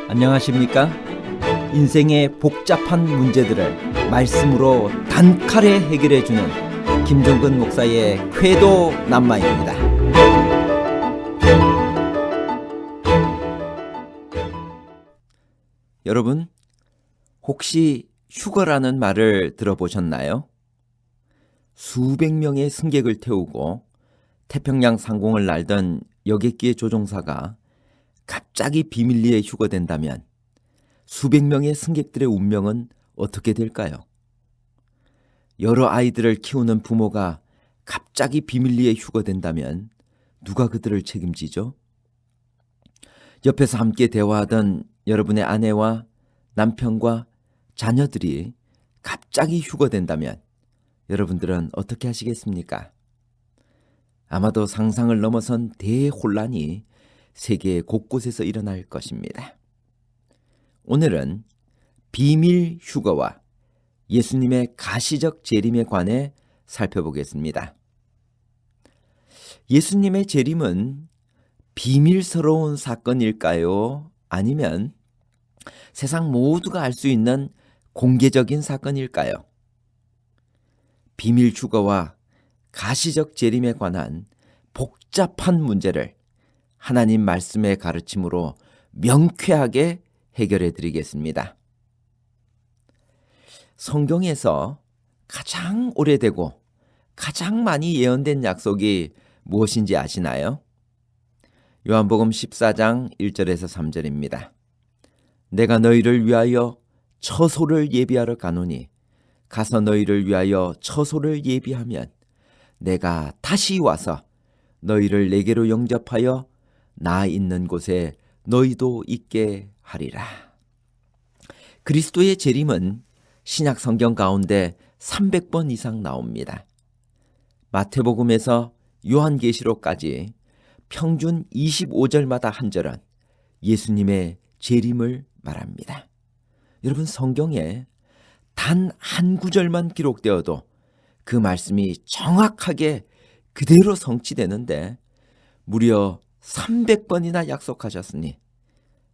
안녕하십니까? 인생의 복잡한 문제들을 말씀으로 단칼에 해결해주는 김종근 목사의 쾌도 남마입니다. 여러분, 혹시 휴거라는 말을 들어보셨나요? 수백 명의 승객을 태우고 태평양 상공을 날던 여객기의 조종사가 갑자기 비밀리에 휴거된다면 수백 명의 승객들의 운명은 어떻게 될까요? 여러 아이들을 키우는 부모가 갑자기 비밀리에 휴거된다면 누가 그들을 책임지죠? 옆에서 함께 대화하던 여러분의 아내와 남편과 자녀들이 갑자기 휴거된다면 여러분들은 어떻게 하시겠습니까? 아마도 상상을 넘어선 대혼란이 세계 곳곳에서 일어날 것입니다. 오늘은 비밀 휴거와 예수님의 가시적 재림에 관해 살펴보겠습니다. 예수님의 재림은 비밀스러운 사건일까요? 아니면 세상 모두가 알 수 있는 공개적인 사건일까요? 비밀 휴거와 가시적 재림에 관한 복잡한 문제를 하나님 말씀의 가르침으로 명쾌하게 해결해 드리겠습니다. 성경에서 가장 오래되고 가장 많이 예언된 약속이 무엇인지 아시나요? 요한복음 14장 1절에서 3절입니다. 내가 너희를 위하여 처소를 예비하러 가노니 가서 너희를 위하여 처소를 예비하면 내가 다시 와서 너희를 내게로 영접하여 나 있는 곳에 너희도 있게 하리라. 그리스도의 재림은 신약 성경 가운데 300번 이상 나옵니다. 마태복음에서 요한계시록까지 평균 25절마다 한 절은 예수님의 재림을 말합니다. 여러분, 성경에 단 한 구절만 기록되어도 그 말씀이 정확하게 그대로 성취되는데 무려 300번이나 약속하셨으니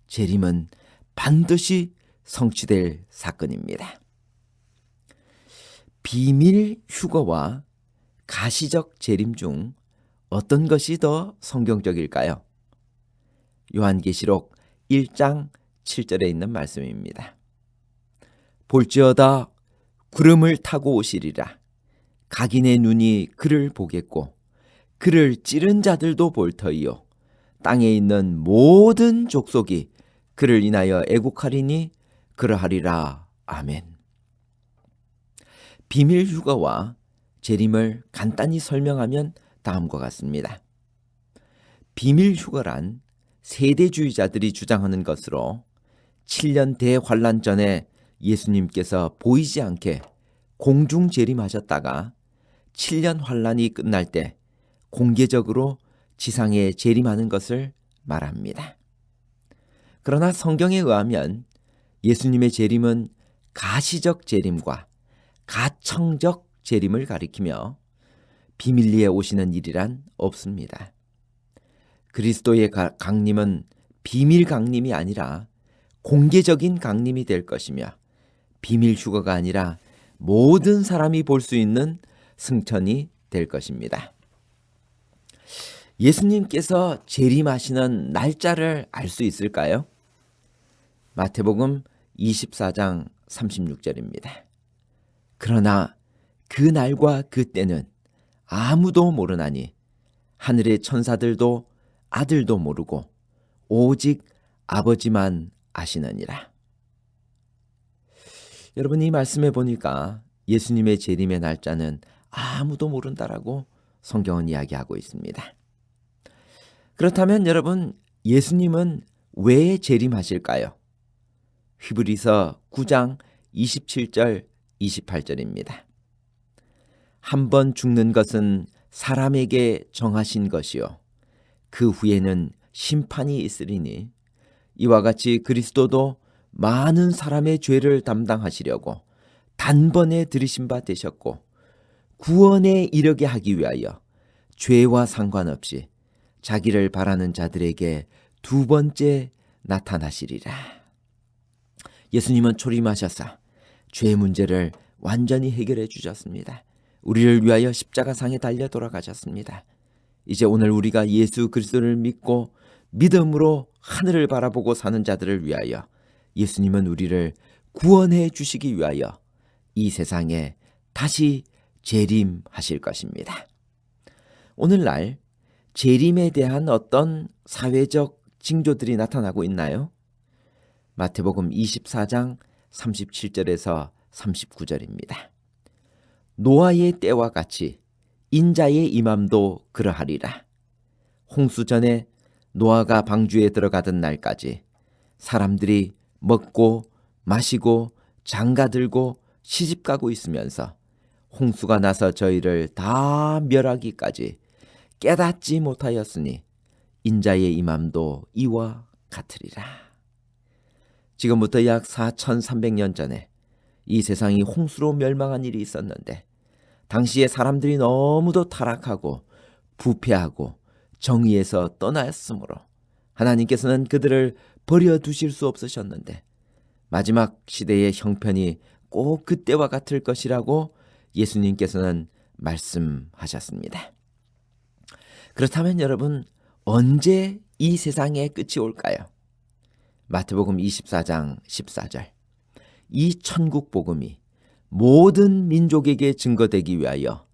재림은 반드시 성취될 사건입니다. 비밀 휴거와 가시적 재림 중 어떤 것이 더 성경적일까요? 요한계시록 1장 7절에 있는 말씀입니다. 볼지어다 구름을 타고 오시리라. 각인의 눈이 그를 보겠고 그를 찌른 자들도 볼 터이요 땅에 있는 모든 족속이 그를 인하여 애국하리니 그러하리라. 아멘. 비밀 휴거와 재림을 간단히 설명하면 다음과 같습니다. 비밀 휴거란 세대주의자들이 주장하는 것으로 7년 대환란 전에 예수님께서 보이지 않게 공중 재림하셨다가 7년 환란이 끝날 때 공개적으로 지상에 재림하는 것을 말합니다. 그러나 성경에 의하면 예수님의 재림은 가시적 재림과 가청적 재림을 가리키며 비밀리에 오시는 일이란 없습니다. 그리스도의 강림은 비밀 강림이 아니라 공개적인 강림이 될 것이며 비밀 휴거가 아니라 모든 사람이 볼 수 있는 승천이 될 것입니다. 예수님께서 재림하시는 날짜를 알 수 있을까요? 마태복음 24장 36절입니다. 그러나 그 날과 그 때는 아무도 모르나니 하늘의 천사들도 아들도 모르고 오직 아버지만 아시느니라. 여러분, 이 말씀에 보니까 예수님의 재림의 날짜는 아무도 모른다라고 성경은 이야기하고 있습니다. 그렇다면 여러분, 예수님은 왜 재림하실까요? 히브리서 9장 27절 28절입니다. 한 번 죽는 것은 사람에게 정하신 것이요 그 후에는 심판이 있으리니 이와 같이 그리스도도 많은 사람의 죄를 담당하시려고 단번에 들이신 바 되셨고 구원에 이르게 하기 위하여 죄와 상관없이 자기를 바라는 자들에게 두 번째 나타나시리라. 예수님은 초림하셔서 죄의 문제를 완전히 해결해 주셨습니다. 우리를 위하여 십자가상에 달려 돌아가셨습니다. 이제 오늘 우리가 예수 그리스도를 믿고 믿음으로 하늘을 바라보고 사는 자들을 위하여 예수님은 우리를 구원해 주시기 위하여 이 세상에 다시 재림하실 것입니다. 오늘날 재림에 대한 어떤 사회적 징조들이 나타나고 있나요? 마태복음 24장 37절에서 39절입니다. 노아의 때와 같이 인자의 임함도 그러하리라. 홍수 전에 노아가 방주에 들어가던 날까지 사람들이 먹고 마시고 장가들고 시집가고 있으면서 홍수가 나서 저희를 다 멸하기까지 깨닫지 못하였으니 인자의 임함도 이와 같으리라. 지금부터 약 4300년 전에 이 세상이 홍수로 멸망한 일이 있었는데 당시에 사람들이 너무도 타락하고 부패하고 정의에서 떠났으므로 하나님께서는 그들을 버려두실 수 없으셨는데 마지막 시대의 형편이 꼭 그때와 같을 것이라고 예수님께서는 말씀하셨습니다. 그렇다면 여러분, 언제 이 세상의 끝이 올까요? 마태복음 24장 14절. 이 천국 복음이 모든 민족에게 증거되기 위하여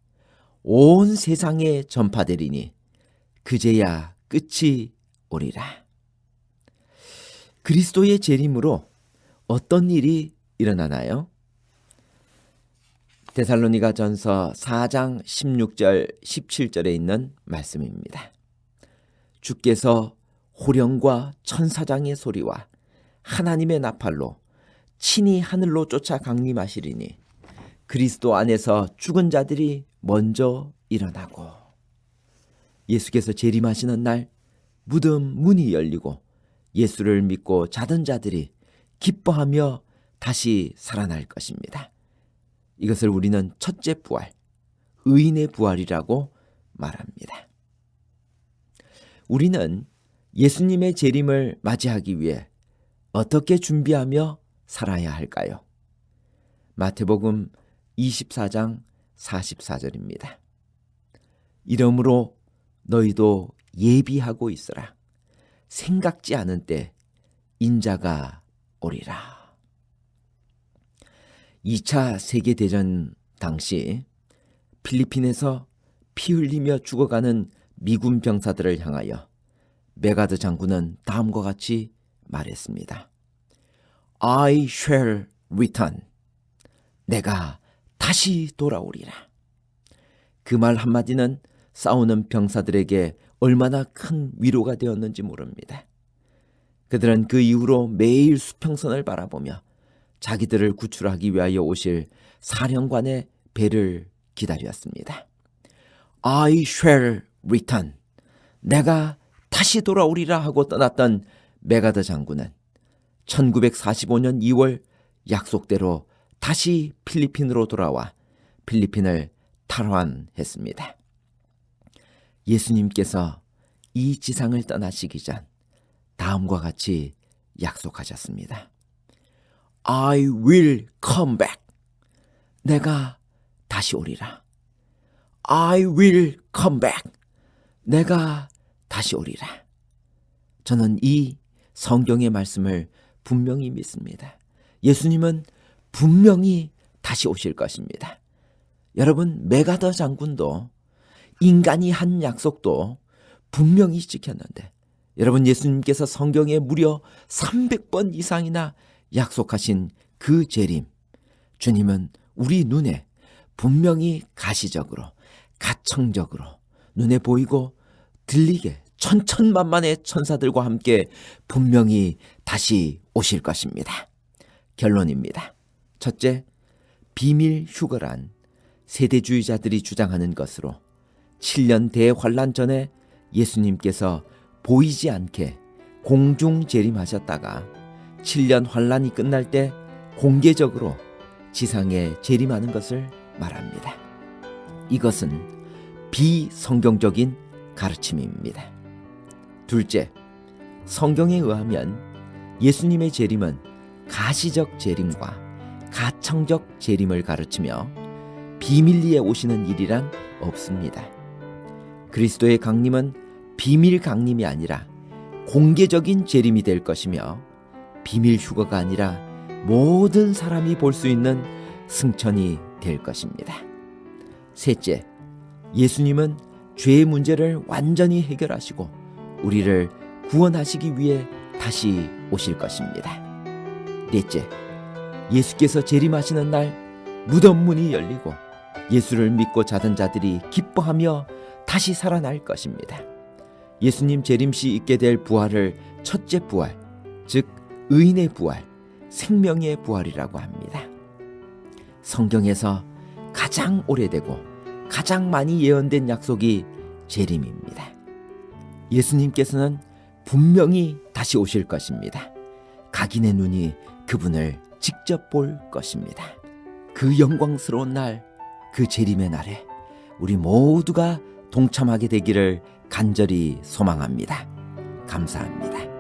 온 세상에 전파되리니 그제야 끝이 오리라. 그리스도의 재림으로 어떤 일이 일어나나요? 데살로니가전서 4장 16절 17절에 있는 말씀입니다. 주께서 호령과 천사장의 소리와 하나님의 나팔로 친히 하늘로 쫓아 강림하시리니 그리스도 안에서 죽은 자들이 먼저 일어나고, 예수께서 재림하시는 날 무덤 문이 열리고 예수를 믿고 자던 자들이 기뻐하며 다시 살아날 것입니다. 이것을 우리는 첫째 부활, 의인의 부활이라고 말합니다. 우리는 예수님의 재림을 맞이하기 위해 어떻게 준비하며 살아야 할까요? 마태복음 24장 44절입니다. 이러므로 너희도 예비하고 있으라. 생각지 않은 때 인자가 오리라. 2차 세계대전 당시 필리핀에서 피 흘리며 죽어가는 미군 병사들을 향하여 메가드 장군은 다음과 같이 말했습니다. I shall return. 내가 다시 돌아오리라. 그 말 한마디는 싸우는 병사들에게 얼마나 큰 위로가 되었는지 모릅니다. 그들은 그 이후로 매일 수평선을 바라보며 자기들을 구출하기 위하여 오실 사령관의 배를 기다렸습니다. I shall return. 내가 다시 돌아오리라 하고 떠났던 메가드 장군은 1945년 2월 약속대로 다시 필리핀으로 돌아와 필리핀을 탈환했습니다. 예수님께서 이 지상을 떠나시기 전 다음과 같이 약속하셨습니다. I will come back. 내가 다시 오리라. I will come back. 내가 다시 오리라. 저는 이 성경의 말씀을 분명히 믿습니다. 예수님은 분명히 다시 오실 것입니다. 여러분, 메가더 장군도 인간이 한 약속도 분명히 지켰는데, 여러분, 예수님께서 성경에 무려 300번 이상이나 약속하신 그 재림, 주님은 우리 눈에 분명히 가시적으로, 가청적으로 눈에 보이고 들리게 천천만만의 천사들과 함께 분명히 다시 오실 것입니다. 결론입니다. 첫째, 비밀 휴거란 세대주의자들이 주장하는 것으로 7년 대환란 전에 예수님께서 보이지 않게 공중 재림하셨다가 7년 환란이 끝날 때 공개적으로 지상에 재림하는 것을 말합니다. 이것은 비성경적인 가르침입니다. 둘째, 성경에 의하면 예수님의 재림은 가시적 재림과 가청적 재림을 가르치며 비밀리에 오시는 일이란 없습니다. 그리스도의 강림은 비밀 강림이 아니라 공개적인 재림이 될 것이며 비밀 휴거가 아니라 모든 사람이 볼 수 있는 승천이 될 것입니다. 셋째, 예수님은 죄의 문제를 완전히 해결하시고 우리를 구원하시기 위해 다시 오실 것입니다. 넷째, 예수께서 재림하시는 날 무덤 문이 열리고 예수를 믿고 자던 자들이 기뻐하며 다시 살아날 것입니다. 예수님 재림 시 있게 될 부활을 첫째 부활, 즉 의인의 부활, 생명의 부활이라고 합니다. 성경에서 가장 오래되고 가장 많이 예언된 약속이 재림입니다. 예수님께서는 분명히 다시 오실 것입니다. 각인의 눈이 그분을 직접 볼 것입니다. 그 영광스러운 날, 그 재림의 날에 우리 모두가 동참하게 되기를 간절히 소망합니다. 감사합니다.